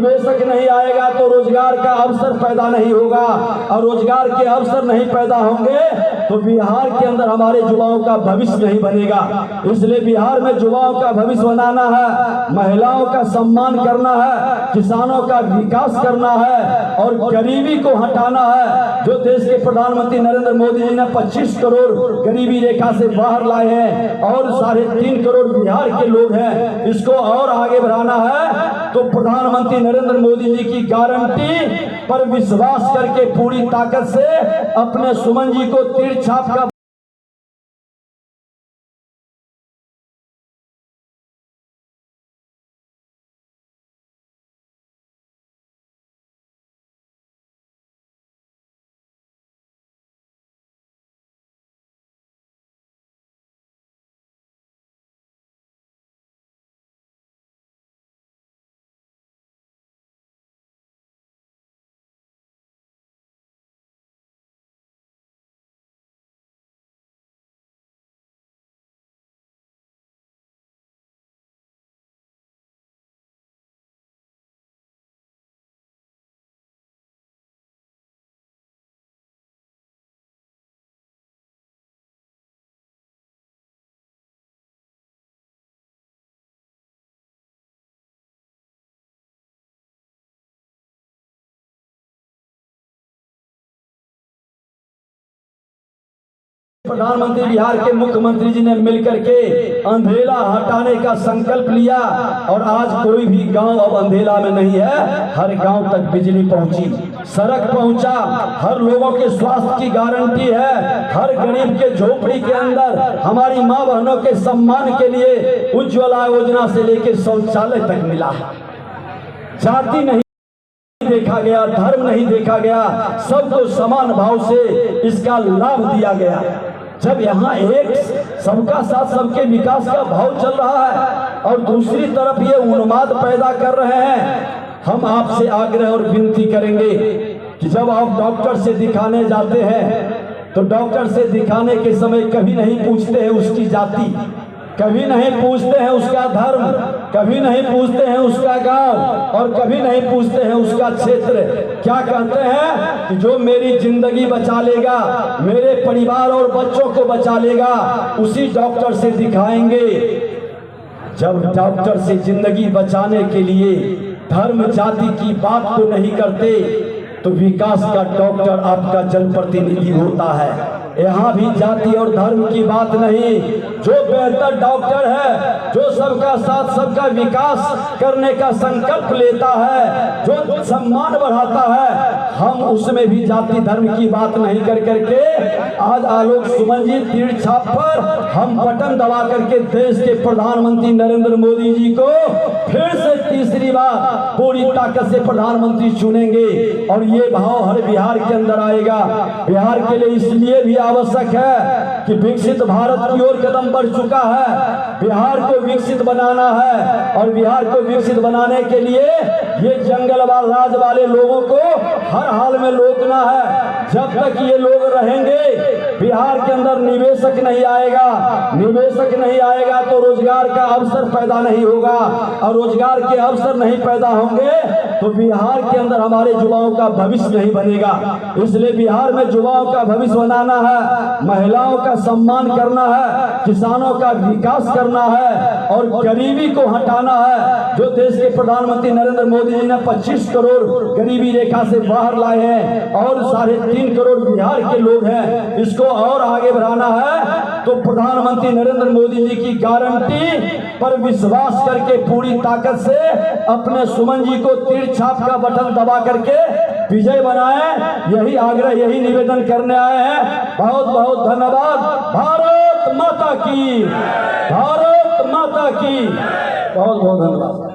निवेशक नहीं आएगा तो रोजगार का अवसर पैदा नहीं होगा, और रोजगार के अवसर नहीं पैदा होंगे तो बिहार के अंदर हमारे युवाओं का भविष्य नहीं बनेगा। इसलिए बिहार में युवाओं का भविष्य बनाना है, महिलाओं का सम्मान करना है, किसानों का विकास करना है और गरीबी को हटाना है। जो देश के प्रधानमंत्री नरेंद्र मोदी जी ने 25 करोड़ गरीबी रेखा से बाहर लाए हैं और 3.5 करोड़ बिहार के लोग हैं, इसको और आगे बढ़ाना है। तो प्रधानमंत्री नरेंद्र मोदी जी की गारंटी पर विश्वास करके पूरी ताकत से अपने सुमन जी को तीर छाप का प्रधानमंत्री बिहार के मुख्यमंत्री जी ने मिलकर के अंधेला हटाने का संकल्प लिया और आज कोई भी गांव अब अंधेला में नहीं है। हर गांव तक बिजली पहुंची, सड़क पहुंचा, हर लोगों के स्वास्थ्य की गारंटी है, हर गरीब के झोपड़ी के अंदर हमारी मां बहनों के सम्मान के लिए उज्ज्वला योजना से लेकर शौचालय तक मिला। जाति नहीं देखा गया, धर्म नहीं देखा गया, सबको समान भाव से इसका लाभ दिया गया। जब यहाँ एक सबका साथ सबके विकास का भाव चल रहा है और दूसरी तरफ ये उन्माद पैदा कर रहे हैं, हम आपसे आग्रह और विनती करेंगे कि जब आप डॉक्टर से दिखाने जाते हैं तो डॉक्टर से दिखाने के समय कभी नहीं पूछते हैं उसकी जाति, कभी नहीं पूछते हैं उसका धर्म, कभी नहीं पूछते हैं उसका गांव और कभी नहीं पूछते हैं उसका क्षेत्र। क्या कहते हैं कि जो मेरी जिंदगी बचा लेगा, मेरे परिवार और बच्चों को बचा लेगा, उसी डॉक्टर से दिखाएंगे। जब डॉक्टर से जिंदगी बचाने के लिए धर्म जाति की बात को नहीं करते तो विकास का डॉक्टर आपका जनप्रतिनिधि होता है। यहाँ भी जाति और धर्म की बात नहीं, जो बेहतर डॉक्टर है, जो सबका साथ सबका विकास करने का संकल्प लेता है, जो सम्मान बढ़ाता है, हम उसमें भी जाति धर्म की बात नहीं कर करके आज आलोक सुमन जी तीर छाप पर हम बटन दबा करके देश के प्रधानमंत्री नरेंद्र मोदी जी को फिर से तीसरी बार पूरी ताकत से प्रधानमंत्री चुनेंगे और ये भाव हर बिहार के अंदर आएगा। बिहार के लिए इसलिए भी आवश्यक है कि विकसित भारत की ओर कदम बढ़ चुका है, बिहार को विकसित बनाना है और बिहार को विकसित बनाने के लिए ये जंगलवाद राज वाले लोगों को हर हाल में रोकना है। जब तक ये लोग रहेंगे बिहार के अंदर निवेशक नहीं आएगा, निवेशक नहीं आएगा तो रोजगार का अवसर पैदा नहीं होगा, और रोजगार के अवसर नहीं पैदा होंगे तो बिहार के अंदर हमारे युवाओं का भविष्य नहीं बनेगा। इसलिए बिहार में युवाओं का भविष्य बनाना है, महिलाओं का सम्मान करना है, किसानों का विकास करना है और गरीबी को हटाना है। जो देश के प्रधानमंत्री नरेंद्र मोदी जी ने 25 करोड़ गरीबी रेखा से बाहर लाए हैं और 3.5 करोड़ बिहार के लोग हैं, इसको और आगे बढ़ाना है। तो प्रधानमंत्री नरेंद्र मोदी जी की गारंटी पर विश्वास करके पूरी ताकत से अपने सुमन जी को तीर छाप का बटन दबा करके विजय बनाए, यही आग्रह यही निवेदन करने आए हैं। बहुत बहुत धन्यवाद। भारत माता की, भारत माता की, बहुत बहुत धन्यवाद।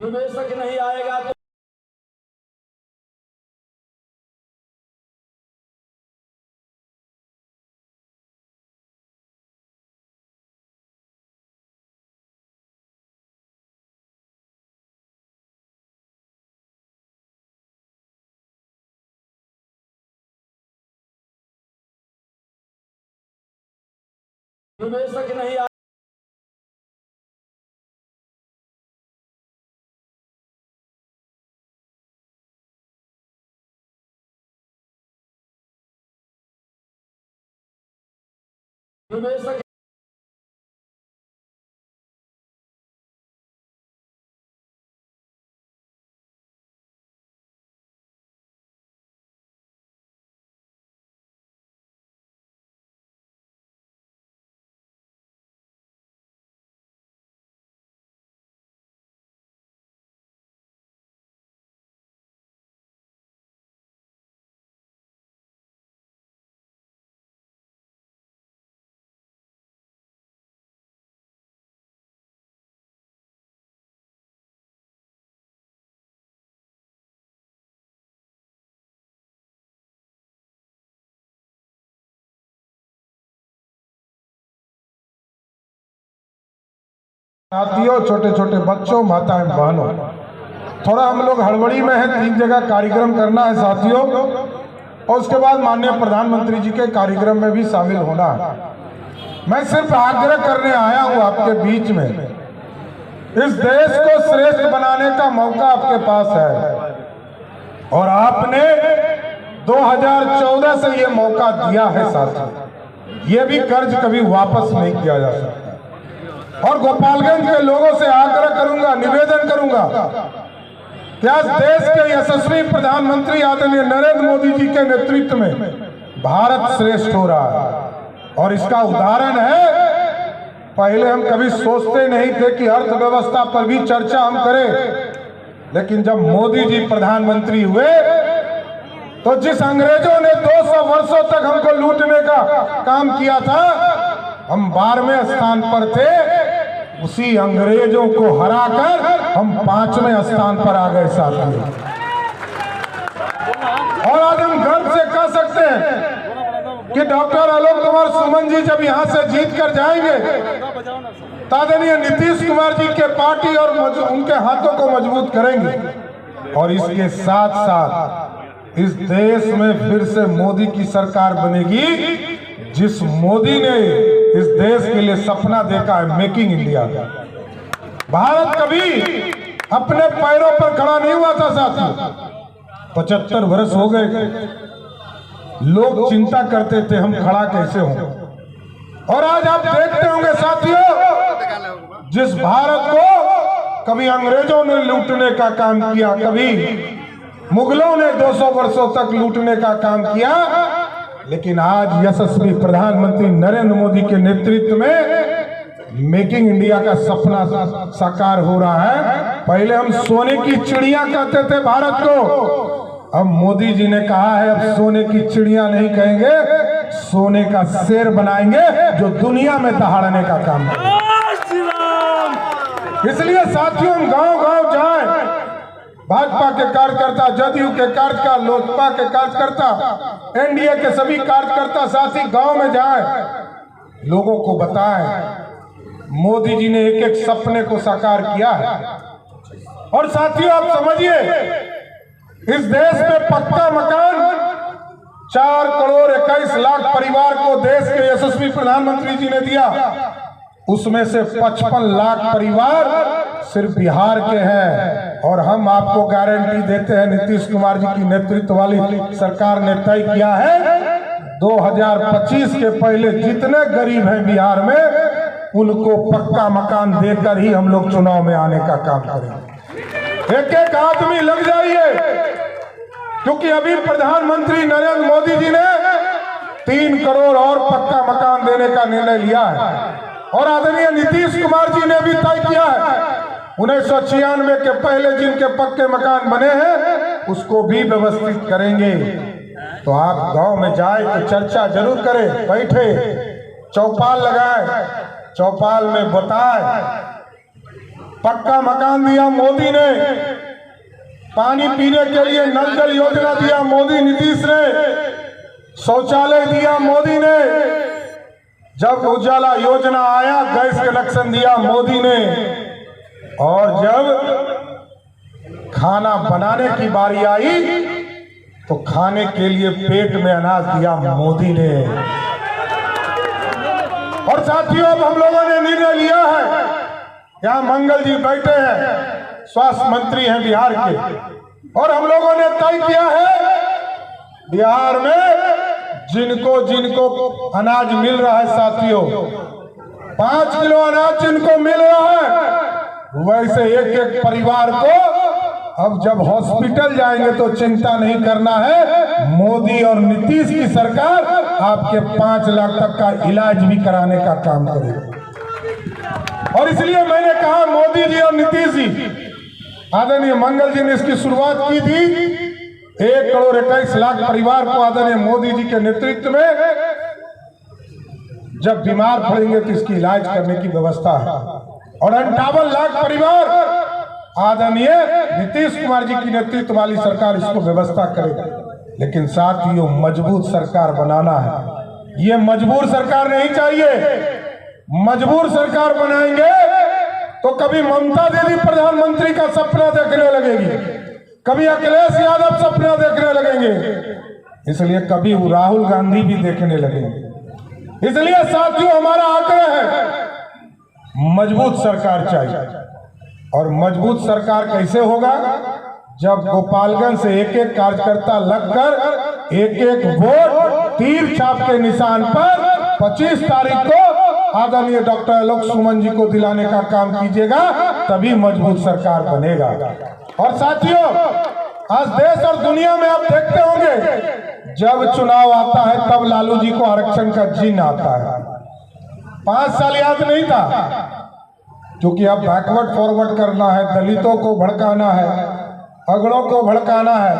निवेशक नहीं आएगा तो निवेशक नहीं आएगा। निवेशक साथियों, छोटे छोटे बच्चों, माताएं, बहनों, थोड़ा हम लोग हड़बड़ी में हैं। 3 जगह कार्यक्रम करना है साथियों, और उसके बाद माननीय प्रधानमंत्री जी के कार्यक्रम में भी शामिल होना है। मैं सिर्फ आग्रह करने आया हूं आपके बीच में, इस देश को श्रेष्ठ बनाने का मौका आपके पास है, और आपने 2014 से ये मौका दिया है साथियों। ये भी कर्ज कभी वापस नहीं किया जा सकता। और गोपालगंज के लोगों से आग्रह करूंगा, निवेदन करूंगा कि आज देश के यशस्वी प्रधानमंत्री आदरणीय नरेंद्र मोदी जी के नेतृत्व में भारत श्रेष्ठ हो रहा है। और इसका उदाहरण है, पहले हम कभी सोचते नहीं थे कि अर्थव्यवस्था पर भी चर्चा हम करें, लेकिन जब मोदी जी प्रधानमंत्री हुए तो जिस अंग्रेजों ने 200 वर्षों तक हमको लूटने का काम किया था, हम 12वें स्थान पर थे। उसी अंग्रेजों को हराकर हम 5वें स्थान पर आ गए साथियों। और आज हम गर्व से कह सकते हैं कि डॉक्टर आलोक कुमार सुमन जी जब यहां से जीत कर जाएंगे, आदरणीय नीतीश कुमार जी के पार्टी और उनके हाथों को मजबूत करेंगे। और इसके साथ साथ इस देश में फिर से मोदी की सरकार बनेगी, जिस मोदी ने इस देश के लिए सपना देखा है मेकिंग इंडिया का। भारत कभी अपने पैरों पर खड़ा नहीं हुआ था साथियों। 75 वर्ष हो गए, लोग चिंता करते थे हम खड़ा कैसे हों। और आज आप देखते होंगे साथियों, जिस भारत को कभी अंग्रेजों ने लूटने का काम किया, कभी मुगलों ने 200 वर्षों तक लूटने का काम किया, लेकिन आज यशस्वी प्रधानमंत्री नरेंद्र मोदी के नेतृत्व में मेकिंग इंडिया का सपना साकार हो रहा है। पहले हम सोने की चिड़िया कहते थे भारत को, अब मोदी जी ने कहा है अब सोने की चिड़िया नहीं कहेंगे, सोने का शेर बनाएंगे जो दुनिया में दहाड़ने का काम करें। इसलिए साथियों, हम गांव गांव जाएं, भाजपा के कार्यकर्ता, जदयू के कार्यकर्ता, लोजपा के कार्यकर्ता, एनडीए के सभी कार्यकर्ता साथी गांव में जाएं, लोगों को बताएं मोदी जी ने एक एक सपने को साकार किया है। और साथियों, आप समझिए, इस देश में पक्का मकान 4 करोड़ 21 लाख परिवार को देश के यशस्वी प्रधानमंत्री जी ने दिया। उसमें से 55 लाख परिवार सिर्फ बिहार के हैं। और हम आपको गारंटी देते हैं, नीतीश कुमार जी की नेतृत्व वाली सरकार ने तय किया है 2025 के पहले जितने गरीब हैं बिहार में, उनको पक्का मकान देकर ही हम लोग चुनाव में आने का काम करेंगे। एक एक आदमी लग जाइए, क्योंकि अभी प्रधानमंत्री नरेंद्र मोदी जी ने 3 करोड़ और पक्का मकान देने का निर्णय लिया है। और आदरणीय नीतीश कुमार जी ने भी तय किया है 1996 के पहले जिनके पक्के मकान बने हैं उसको भी व्यवस्थित करेंगे। तो आप गांव में जाए तो चर्चा जरूर करें, बैठे, चौपाल लगाए, चौपाल में बताए पक्का मकान दिया मोदी ने, पानी पीने के लिए नल जल योजना दिया मोदी नीतीश ने, शौचालय दिया मोदी ने, जब उजाला योजना आया गैस कनेक्शन दिया मोदी ने, और जब खाना बनाने की बारी आई तो खाने के लिए पेट में अनाज दिया मोदी ने। और साथियों, अब हम लोगों ने निर्णय लिया है, यहाँ मंगल जी बैठे हैं, स्वास्थ्य मंत्री हैं बिहार के, और हम लोगों ने तय किया है बिहार में जिनको जिनको अनाज मिल रहा है साथियों, 5 किलो अनाज जिनको मिल रहा है, वैसे एक एक परिवार को अब जब हॉस्पिटल जाएंगे तो चिंता नहीं करना है, मोदी और नीतीश की सरकार आपके 5 लाख तक का इलाज भी कराने का काम करेगी। और इसलिए मैंने कहा मोदी जी और नीतीश जी, आदरणीय मंगल जी ने इसकी शुरुआत की थी, 1 करोड़ 21 लाख परिवार को आदरणीय मोदी जी के नेतृत्व में जब बीमार पड़ेंगे तो इसकी इलाज करने की व्यवस्था है, और 58 लाख परिवार आदरणीय नीतीश कुमार जी की नेतृत्व वाली सरकार इसको व्यवस्था करेगी। लेकिन साथ ही वो मजबूत सरकार बनाना है, ये मजबूर सरकार नहीं चाहिए। मजबूर सरकार बनाएंगे तो कभी ममता दीदी प्रधानमंत्री का सपना देखने लगेगी, कभी अखिलेश यादव सपना देखने लगेंगे, इसलिए कभी राहुल गांधी भी देखने लगेंगे। इसलिए साथियों, हमारा आग्रह है मजबूत सरकार चाहिए। और मजबूत सरकार कैसे होगा? जब गोपालगंज से एक एक कार्यकर्ता लगकर एक एक वोट तीर छाप के निशान पर 25 तारीख को आदरणीय डॉक्टर आलोक सुमन जी को दिलाने का काम कीजिएगा, तभी मजबूत सरकार बनेगा। और साथियों, आज देश और दुनिया में आप देखते होंगे जब चुनाव आता है तब लालू जी को आरक्षण का जिन आता है। 5 साल याद नहीं था, क्योंकि अब बैकवर्ड फॉरवर्ड करना है, दलितों को भड़काना है, अगड़ों को भड़काना है,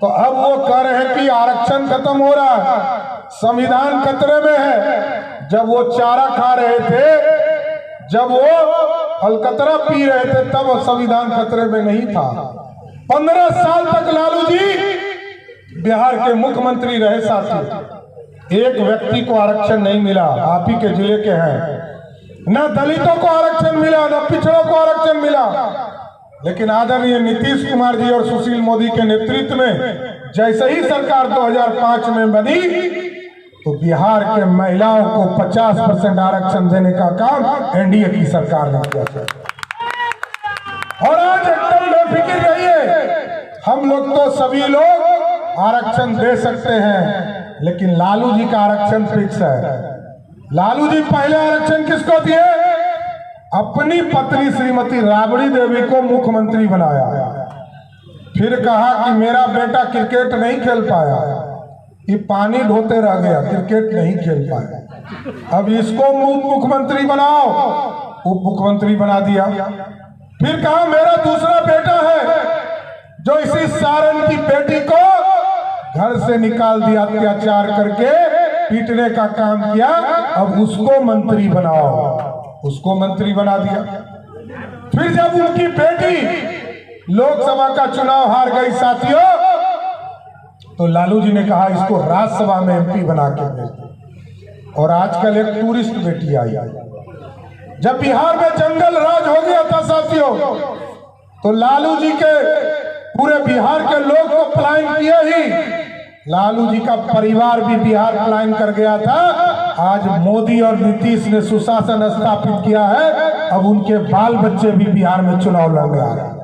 तो अब वो कह रहे हैं कि आरक्षण खत्म हो रहा है, संविधान खतरे में है। जब वो चारा खा रहे थे, जब वो अलकतरा पी रहे थे, तब संविधान खतरे में नहीं था। 15 साल तक लालू जी बिहार के मुख्यमंत्री रहे साथी, एक व्यक्ति को आरक्षण नहीं मिला। आप ही के जिले के हैं, न दलितों को आरक्षण मिला, न पिछड़ों को आरक्षण मिला। लेकिन आदरणीय नीतीश कुमार जी और सुशील मोदी के नेतृत्व में जैसे ही सरकार 2005 में बनी तो बिहार के महिलाओं को 50% आरक्षण देने का काम एनडीए की सरकार ने किया। और आज एकदम बेफिक्र रहिए, हम लोग तो सभी लोग आरक्षण दे सकते हैं, लेकिन लालू जी का आरक्षण फिक्स है। लालू जी पहले आरक्षण किसको दिए? अपनी पत्नी श्रीमती राबड़ी देवी को मुख्यमंत्री बनाया, फिर कहा कि मेरा बेटा क्रिकेट नहीं खेल पाया, ये पानी ढोते रह गया, क्रिकेट नहीं खेल पाया, अब इसको मुख्यमंत्री बनाओ, उप मुख्यमंत्री बना दिया। फिर कहा मेरा दूसरा बेटा है जो इसी सारण की बेटी को घर से निकाल दिया, अत्याचार करके पीटने का काम किया, अब उसको मंत्री बनाओ, उसको मंत्री बना दिया। फिर जब उनकी बेटी लोकसभा का चुनाव हार गई साथियों, तो लालू जी ने कहा इसको राज्यसभा में एमपी बना के भेज। और आजकल एक टूरिस्ट बेटी आई। जब बिहार में जंगल राज हो गया था साथियों, तो लालू जी के पूरे बिहार के लोग तो पलायन किए ही, लालू जी का परिवार भी बिहार पलायन कर गया था। आज मोदी और नीतीश ने सुशासन स्थापित किया है, अब उनके बाल बच्चे भी बिहार में चुनाव लड़ने आ रहे हैं।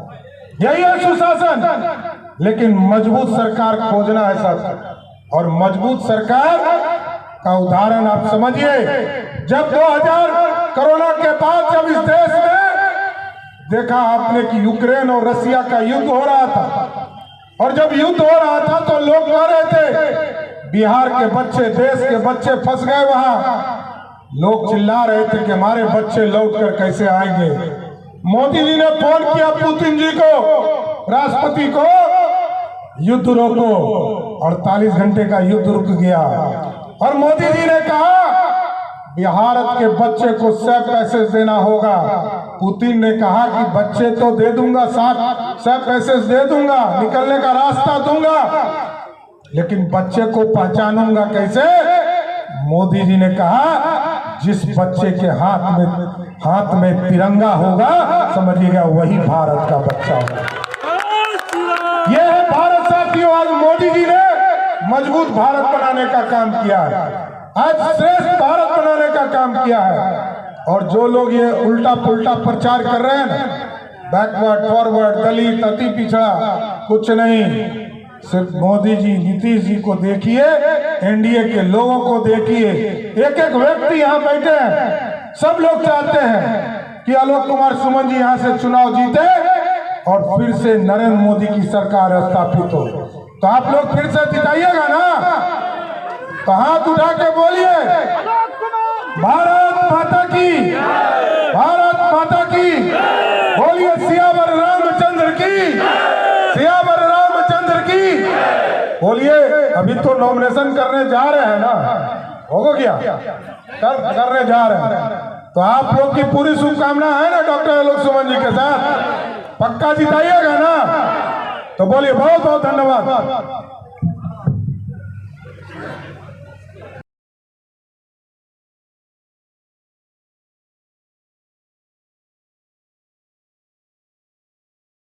यही है सुशासन। लेकिन मजबूत सरकार खोजना है साथ, और मजबूत सरकार का उदाहरण आप समझिए। जब 2000 कोरोना के बाद जब इस देश में देखा आपने कि यूक्रेन और रसिया का युद्ध हो रहा था, और जब युद्ध हो रहा था तो लोग कह रहे थे बिहार के बच्चे, देश के बच्चे फंस गए वहां। लोग चिल्ला रहे थे कि हमारे बच्चे लौटकर कैसे आएंगे। मोदी जी ने फोन किया पुतिन जी को, राष्ट्रपति को, युद्ध रोको। 48 घंटे का युद्ध रुक गया, और मोदी जी ने कहा भारत के बच्चे को 100 पैसे देना होगा। पुतिन ने कहा कि बच्चे तो दे दूंगा, सब पैसे दे दूंगा, निकलने का रास्ता दूंगा, लेकिन बच्चे को पहचानूंगा कैसे? मोदी जी ने कहा जिस बच्चे के हाथ में तिरंगा होगा, समझिएगा वही भारत का बच्चा होगा। यह है भारत साथियों। आज मोदी जी ने मजबूत भारत बनाने का काम किया है, आज श्रेष्ठ भारत बनाने का काम किया है। और जो लोग ये उल्टा पुल्टा प्रचार कर रहे हैं ना, बैकवर्ड फॉरवर्ड, दलित, अति पिछड़ा, कुछ नहीं। सिर्फ मोदी जी, नीतीश जी को देखिए, एनडीए के लोगों को देखिए। एक एक व्यक्ति यहाँ बैठे हैं, सब लोग चाहते हैं कि आलोक कुमार सुमन जी यहाँ से चुनाव जीते और फिर से नरेंद्र मोदी की सरकार स्थापित हो। तो आप लोग फिर से जिताइएगा ना? तो हाथ उठा के बोलिए भारत माता की, भारत माता की। बोलिए सियावर रामचंद्र की, सियावर रामचंद्र की। बोलिए अभी तो नॉमिनेशन करने जा रहे हैं ना, हो गया करने जा रहे हैं। तो आप लोग की पूरी शुभकामना है ना डॉक्टर आलोक सुमन जी के साथ? पक्का जिताइएगा ना? तो बोलिए बहुत बहुत धन्यवाद।